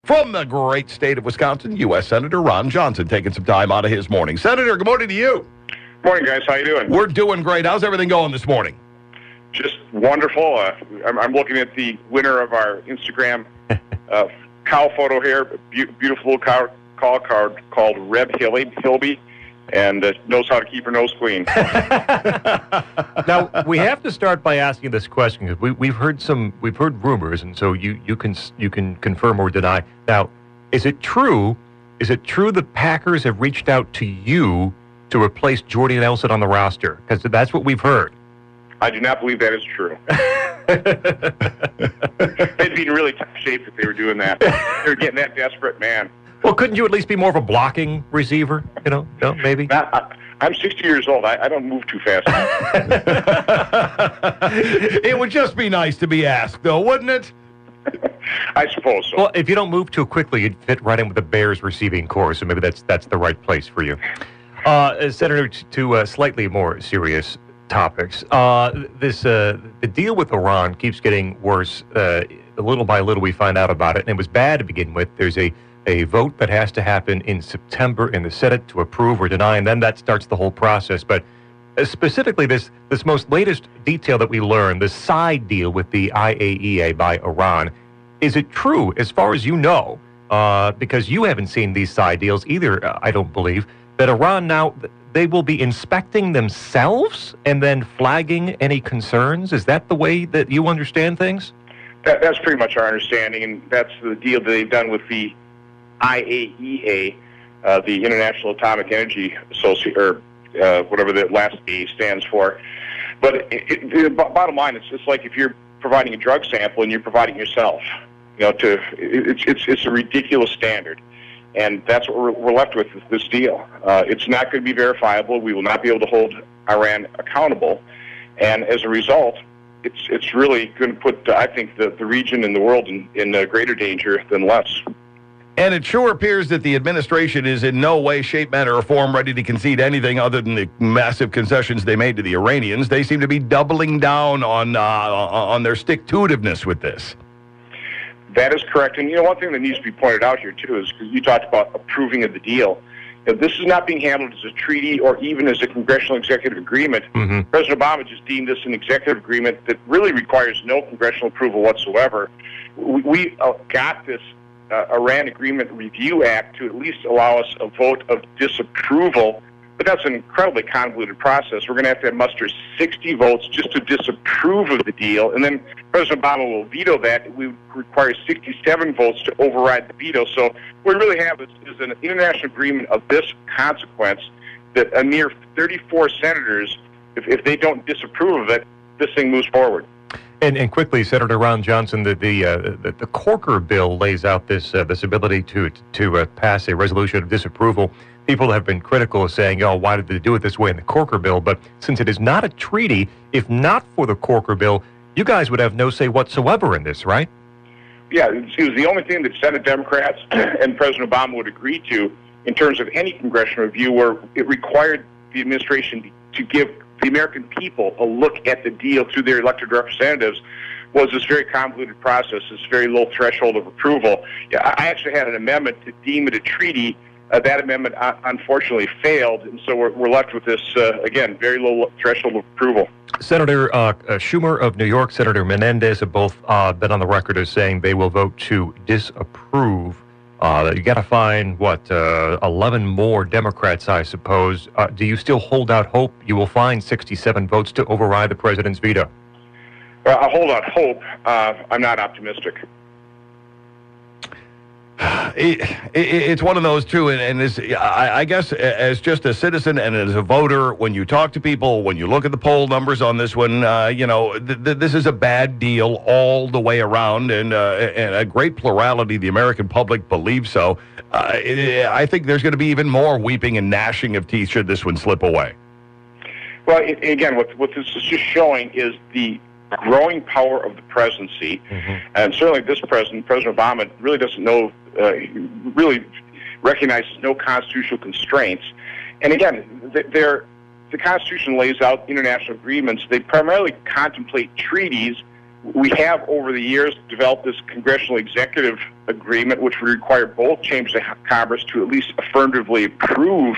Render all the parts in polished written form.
From the great state of Wisconsin, U.S. Senator Ron Johnson taking some time out of his morning. Senator, good morning to you. Morning, guys. How you doing? We're doing great. How's everything going this morning? Just wonderful. I'm looking at the winner of our Instagram cow photo here. Beautiful little cow called Reb Hilby, and knows how to keep her nose clean. Now, we have to start by asking this question because we've heard rumors, and so you can confirm or deny. Now, is it true? Is it true the Packers have reached out to you to replace Jordy Nelson on the roster? Because that's what we've heard. I do not believe that is true. They'd be in really tough shape if they were doing that. They're getting that desperate, man. Well, couldn't you at least be more of a blocking receiver? No, maybe? I'm 60 years old. I don't move too fast. It would just be nice to be asked, though, wouldn't it? I suppose so. Well, if you don't move too quickly, you'd fit right in with the Bears receiving corps, so maybe that's the right place for you. Senator, to slightly more serious topics. The deal with Iran keeps getting worse. Little by little, we find out about it, and it was bad to begin with. There's a vote that has to happen in September in the Senate to approve or deny, and then that starts the whole process. But specifically, this most latest detail that we learned, the side deal with the IAEA by Iran, is it true, as far as you know, because you haven't seen these side deals either, I don't believe, that Iran now, they will be inspecting themselves and then flagging any concerns? Is that the way that you understand things? That's pretty much our understanding, and that's the deal that they've done with the IAEA, the International Atomic Energy Association, or whatever the last A stands for. But the bottom line, it's just like if you're providing a drug sample and you're providing yourself. It's a ridiculous standard. And that's what we're left with this deal. It's not going to be verifiable. We will not be able to hold Iran accountable. And as a result, it's really going to put, I think, the region and the world in greater danger than less. And it sure appears that the administration is in no way, shape, manner, or form ready to concede anything other than the massive concessions they made to the Iranians. They seem to be doubling down on their stick-to-itiveness with this. That is correct. And, one thing that needs to be pointed out here, too, is because you talked about approving of the deal. This is not being handled as a treaty or even as a congressional executive agreement. Mm-hmm. President Obama just deemed this an executive agreement that really requires no congressional approval whatsoever. We got this Iran Agreement Review Act to at least allow us a vote of disapproval, but that's an incredibly convoluted process. We're going to have muster 60 votes just to disapprove of the deal, and then President Obama will veto that. We require 67 votes to override the veto. So what we really have is an international agreement of this consequence that a mere 34 senators, if they don't disapprove of it, this thing moves forward. And quickly, Senator Ron Johnson, the Corker bill lays out this ability to pass a resolution of disapproval. People have been critical of saying, why did they do it this way in the Corker bill? But since it is not a treaty, if not for the Corker bill, you guys would have no say whatsoever in this, right? Yeah, it was the only thing that Senate Democrats and President Obama would agree to in terms of any congressional review, where it required the administration to give the American people a look at the deal through their elected representatives, was this very convoluted process, this very low threshold of approval. Yeah, I actually had an amendment to deem it a treaty. That amendment unfortunately failed, and so we're left with this, again, very low threshold of approval. Senator Schumer of New York, Senator Menendez have both been on the record as saying they will vote to disapprove. You got to find, 11 more Democrats, I suppose. Do you still hold out hope you will find 67 votes to override the president's veto? Well, I hold out hope. I'm not optimistic. It's one of those, too, and I guess as just a citizen and as a voter, when you talk to people, when you look at the poll numbers on this one, this is a bad deal all the way around, and a great plurality of the American public believes so. I think there's going to be even more weeping and gnashing of teeth should this one slip away. Well, again, what this is just showing is the growing power of the presidency, and certainly this President Obama, really doesn't know, really recognizes no constitutional constraints. And again, the Constitution lays out international agreements. They primarily contemplate treaties We have, over the years, developed this congressional executive agreement, which would require both chambers of Congress to at least affirmatively approve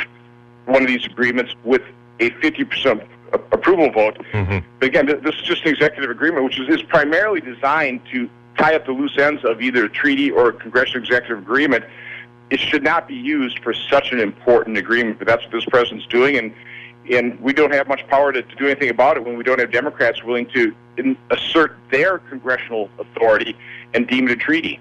one of these agreements with a 50% approval vote. Mm-hmm. But again, this is just an executive agreement, which is primarily designed to tie up the loose ends of either a treaty or a congressional executive agreement. It should not be used for such an important agreement, but that's what this president's doing, and we don't have much power to do anything about it when we don't have Democrats willing to assert their congressional authority and deem it a treaty.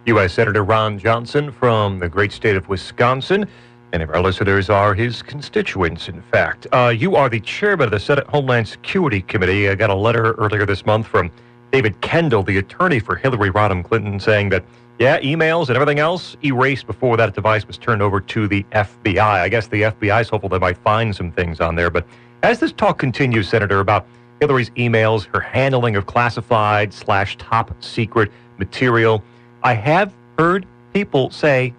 U.S. Senator Ron Johnson from the great state of Wisconsin. Many of our listeners are his constituents, in fact. You are the chairman of the Senate Homeland Security Committee. I got a letter earlier this month from David Kendall, the attorney for Hillary Rodham Clinton, saying that, yeah, emails and everything else erased before that device was turned over to the FBI. I guess the FBI is hopeful they might find some things on there. But as this talk continues, Senator, about Hillary's emails, her handling of classified / top secret material, I have heard people say,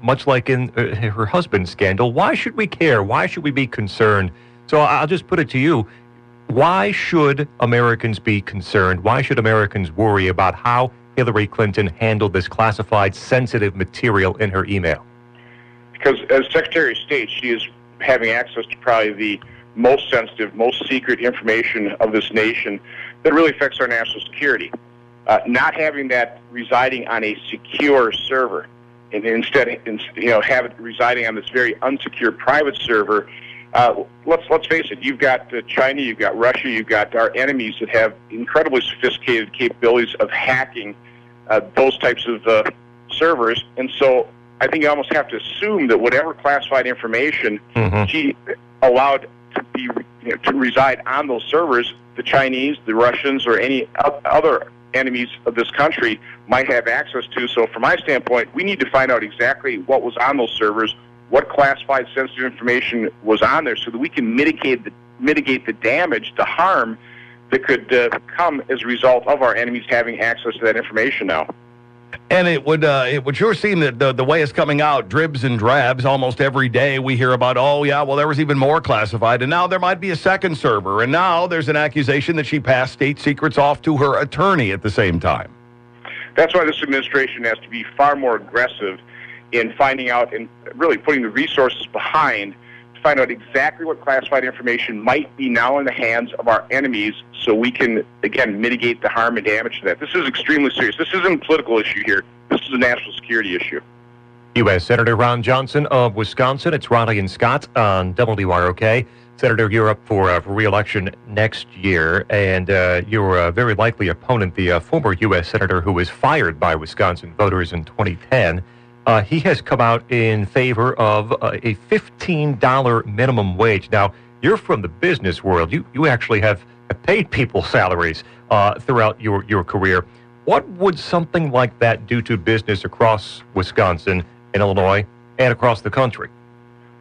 much like in her husband's scandal, why should we care? Why should we be concerned? So I'll just put it to you. Why should Americans be concerned? Why should Americans worry about how Hillary Clinton handled this classified, sensitive material in her email? Because as Secretary of State, she is having access to probably the most sensitive, most secret information of this nation that really affects our national security. Not having that residing on a secure server, and instead, have it residing on this very unsecure private server. Let's face it. You've got China, you've got Russia, you've got our enemies that have incredibly sophisticated capabilities of hacking those types of servers, and so I think you almost have to assume that whatever classified information she allowed to be to reside on those servers, the Chinese, the Russians, or any other enemies of this country might have access to. So from my standpoint, we need to find out exactly what was on those servers, what classified sensitive information was on there, so that we can mitigate the damage, the harm that could come as a result of our enemies having access to that information now. And it would sure seem that the way it's coming out, dribs and drabs, almost every day we hear about, oh, yeah, well, there was even more classified, and now there might be a second server, and now there's an accusation that she passed state secrets off to her attorney at the same time. That's why this administration has to be far more aggressive in finding out and really putting the resources behind to find out exactly what classified information might be now in the hands of our enemies, so we can, again, mitigate the harm and damage to that. This is extremely serious. This isn't a political issue here. This is a national security issue. U.S. Senator Ron Johnson of Wisconsin. It's Ronnie and Scott on WROK. Senator, you're up for re-election next year, and your very likely opponent, the former U.S. Senator who was fired by Wisconsin voters in 2010, he has come out in favor of a $15 minimum wage. Now, you're from the business world. You actually have paid people salaries throughout your career. What would something like that do to business across Wisconsin and Illinois and across the country?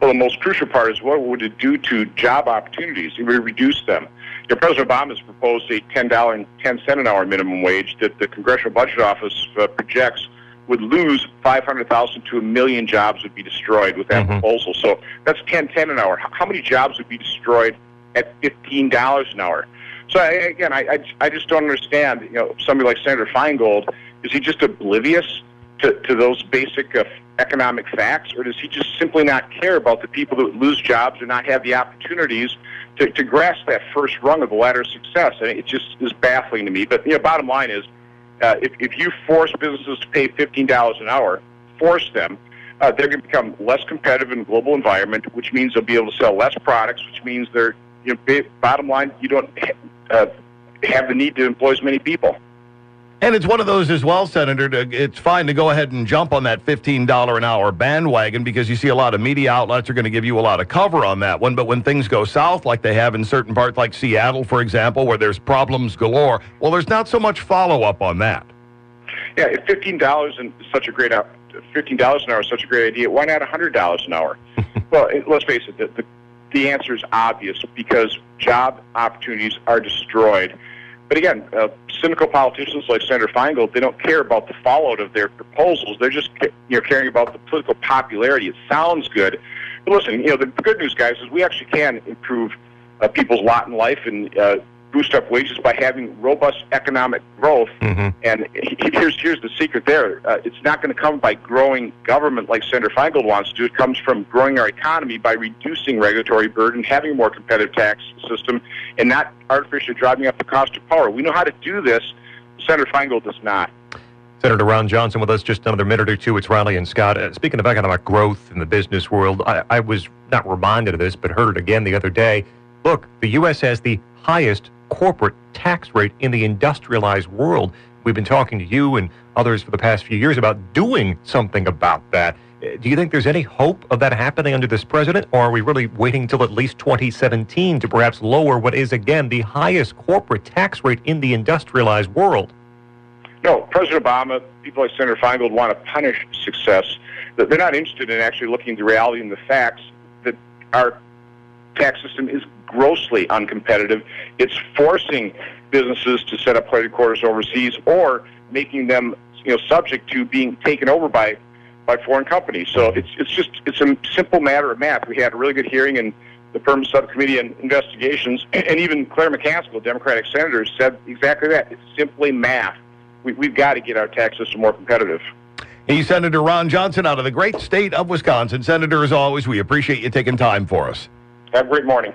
Well, the most crucial part is what would it do to job opportunities? It would reduce them. President Obama has proposed a $10.10 an hour minimum wage that the Congressional Budget Office projects would lose 500,000 to 1 million jobs would be destroyed with that proposal. So that's $10.10 an hour. How many jobs would be destroyed at $15 an hour? So I just don't understand. Somebody like Senator Feingold, is he just oblivious to those basic economic facts, or does he just simply not care about the people that lose jobs or not have the opportunities to grasp that first rung of the ladder of success? And it just is baffling to me. But bottom line is, if you force businesses to pay $15 an hour, force them, they're going to become less competitive in the global environment, which means they'll be able to sell less products, which means they're, bottom line, you don't have the need to employ as many people. And it's one of those as well, Senator, it's fine to go ahead and jump on that $15 an hour bandwagon because you see a lot of media outlets are going to give you a lot of cover on that one. But when things go south, like they have in certain parts like Seattle, for example, where there's problems galore, well, there's not so much follow-up on that. Yeah, if $15 is such a great $15 an hour is such a great idea, why not $100 an hour? Well, let's face it, the answer is obvious, because job opportunities are destroyed. But again, cynical politicians like Senator Feingold, they don't care about the fallout of their proposals. They're just caring about the political popularity. It sounds good. But listen, the good news, guys, is we actually can improve people's lot in life and boost up wages by having robust economic growth. And here's the secret there. It's not going to come by growing government like Senator Feingold wants to do. It comes from growing our economy by reducing regulatory burden, having a more competitive tax system, and not artificially driving up the cost of power. We know how to do this. Senator Feingold does not. Senator Ron Johnson with us, just another minute or two. It's Riley and Scott. Speaking of economic growth in the business world, I was not reminded of this, but heard it again the other day. Look, the U.S. has the highest corporate tax rate in the industrialized world. We've been talking to you and others for the past few years about doing something about that. Do you think there's any hope of that happening under this president, or are we really waiting till at least 2017 to perhaps lower what is, again, the highest corporate tax rate in the industrialized world? No, President Obama, people like Senator Feingold want to punish success. They're not interested in actually looking at the reality and the facts that our tax system is grossly uncompetitive. It's forcing businesses to set up headquarters overseas or making them, subject to being taken over by foreign companies. So it's a simple matter of math. We had a really good hearing in the Permanent Subcommittee on Investigations, and even Claire McCaskill, a Democratic senator, said exactly that. It's simply math. We've got to get our tax system more competitive. He's Senator Ron Johnson out of the great state of Wisconsin. Senator, as always, we appreciate you taking time for us. Have a great morning.